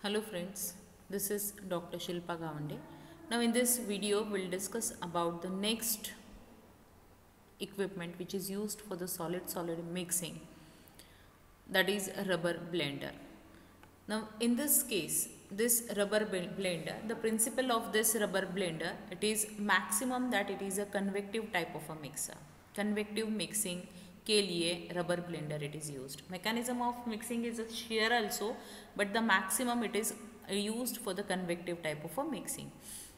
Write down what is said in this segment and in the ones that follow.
Hello friends, this is Dr. Shilpa Gawande. Now in this video we'll discuss about the next equipment which is used for the solid-solid mixing, that is a rubber blender. Now in this case, this rubber blender, the principle of this rubber blender, it is maximum that it is a convective type of a mixer. Convective mixing के लिए rubber blender it is used. Mechanism of mixing is a shear also, but the maximum it is used for the convective type of a mixing.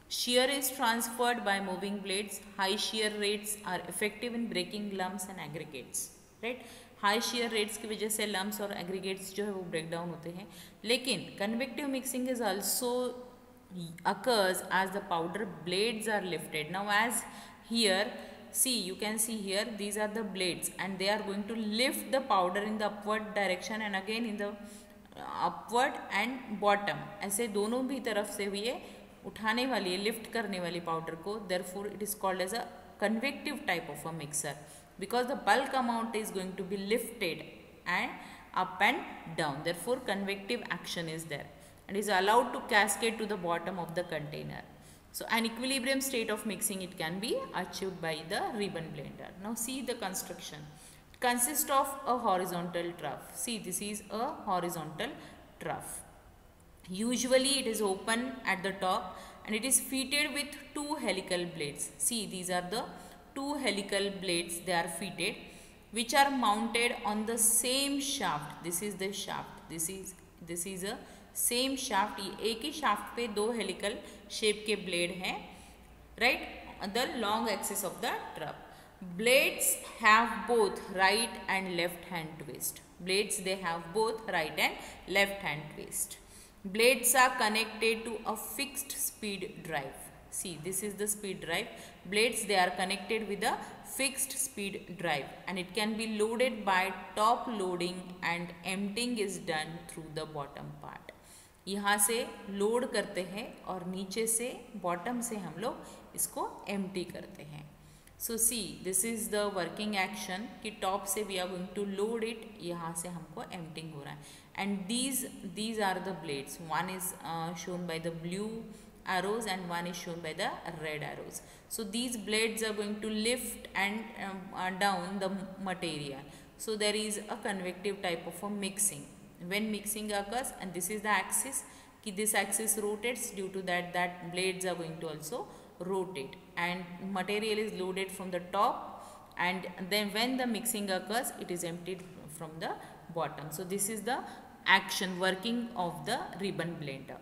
Shear is transferred by moving blades. High shear rates are effective in breaking lumps and aggregates. Right? High share rates की वजह से lumps और aggregates जो है वो break down होते हैं, लेकिन convective mixing is also occurs as the powder blades are lifted. Now as here, see, you can see here, these are the blades and they are going to lift the powder in the upward direction and again in the upward and bottom. ऐसे दोनों भी तरफ से हुई है उठाने वाली है, लिफ्ट करने वाली पाउडर को. therefore it is called as a convective type of a mixer because the bulk amount is going to be lifted and up and down. Therefore convective action is there and is allowed to cascade to the bottom of the container. So an equilibrium state of mixing it can be achieved by the ribbon blender. Now see the construction. It consists of a horizontal trough. See, this is a horizontal trough. Usually it is open at the top and it is fitted with two helical blades. See, these are the two helical blades, they are fitted, which are mounted on the same shaft. This is the shaft. This is a same shaft. एक ही shaft पे दो helical shape के blade हैं, right, the long axis of the trough. Blades have both right and left hand twist. Blades they have both right and left hand twist. Blades are connected to a fixed speed drive. See, this is the speed drive. Blades, they are connected with a fixed speed drive and it can be loaded by top loading and emptying is done through the bottom part. यहाँ से load करते हैं और नीचे से bottom से हम लोग इसको एम्प्टी करते हैं. So see, this is the working action कि टॉप से we are going to load it, यहाँ से हमको एम्प्टिंग हो रहा है. And these are the blades. One is shown by the blue arrows and one is shown by the red arrows. So these blades are going to lift and down the material. So there is a convective type of a mixing. When mixing occurs, and this is the axis, कि this axis rotates, due to that blades are going to also rotate and material is loaded from the top and then when the mixing occurs it is emptied from the bottom. So this is the action working of the ribbon blender.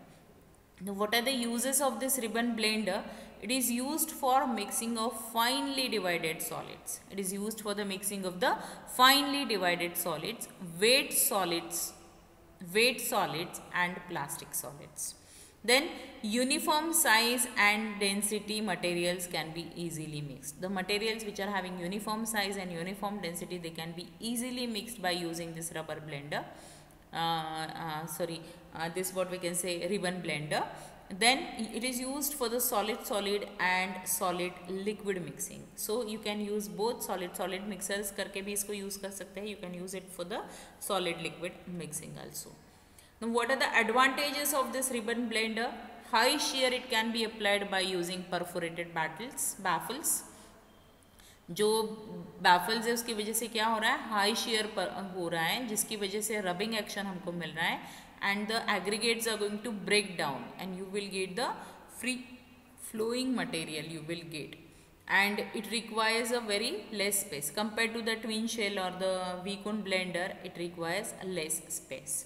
Now what are the uses of this ribbon blender? It is used for mixing of finely divided solids. It is used for the mixing of the finely divided solids, weight solids and plastic solids. Then uniform size and density materials can be easily mixed. The materials which are having uniform size and uniform density, they can be easily mixed by using this rubber blender. This what we can say ribbon blender. Then it is used for the solid and solid liquid mixing. So you can use both solid mixers करके भी इसको use कर सकते हैं. You can use it for the solid liquid mixing also. Now what are the advantages of this ribbon blender? High shear it can be applied by using perforated baffles. जो baffles है उसकी वजह से क्या हो रहा है, हाई शेयर हो रहा है, जिसकी वजह से रबिंग एक्शन हमको मिल रहा है and the aggregates are going to break down and you will get the free flowing material you will get, and it requires a very less space compared to the twin shell or the V-cone blender. It requires a less space.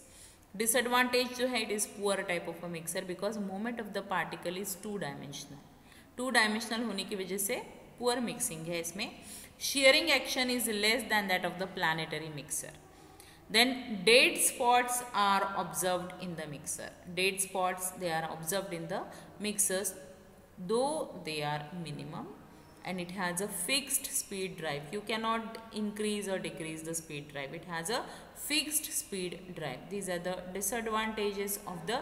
Disadvantage जो है, it is poor type of a mixer because movement of the particle is two dimensional होने की वजह से poor mixing है इसमें. Shearing action is less than that of the planetary mixer. Then dead spots are observed in the mixer. Dead spots, they are observed in the mixers, though they are minimum, and it has a fixed speed drive. You cannot increase or decrease the speed drive. It has a fixed speed drive. These are the disadvantages of the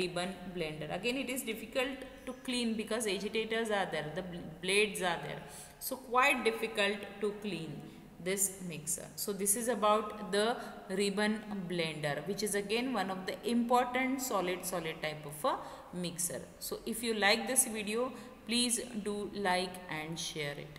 ribbon blender. Again, it is difficult to clean because agitators are there, the blades are there, so quite difficult to clean. this mixer. So this is about the ribbon blender, which is again one of the important solid type of a mixer. So if you like this video, please do like and share it.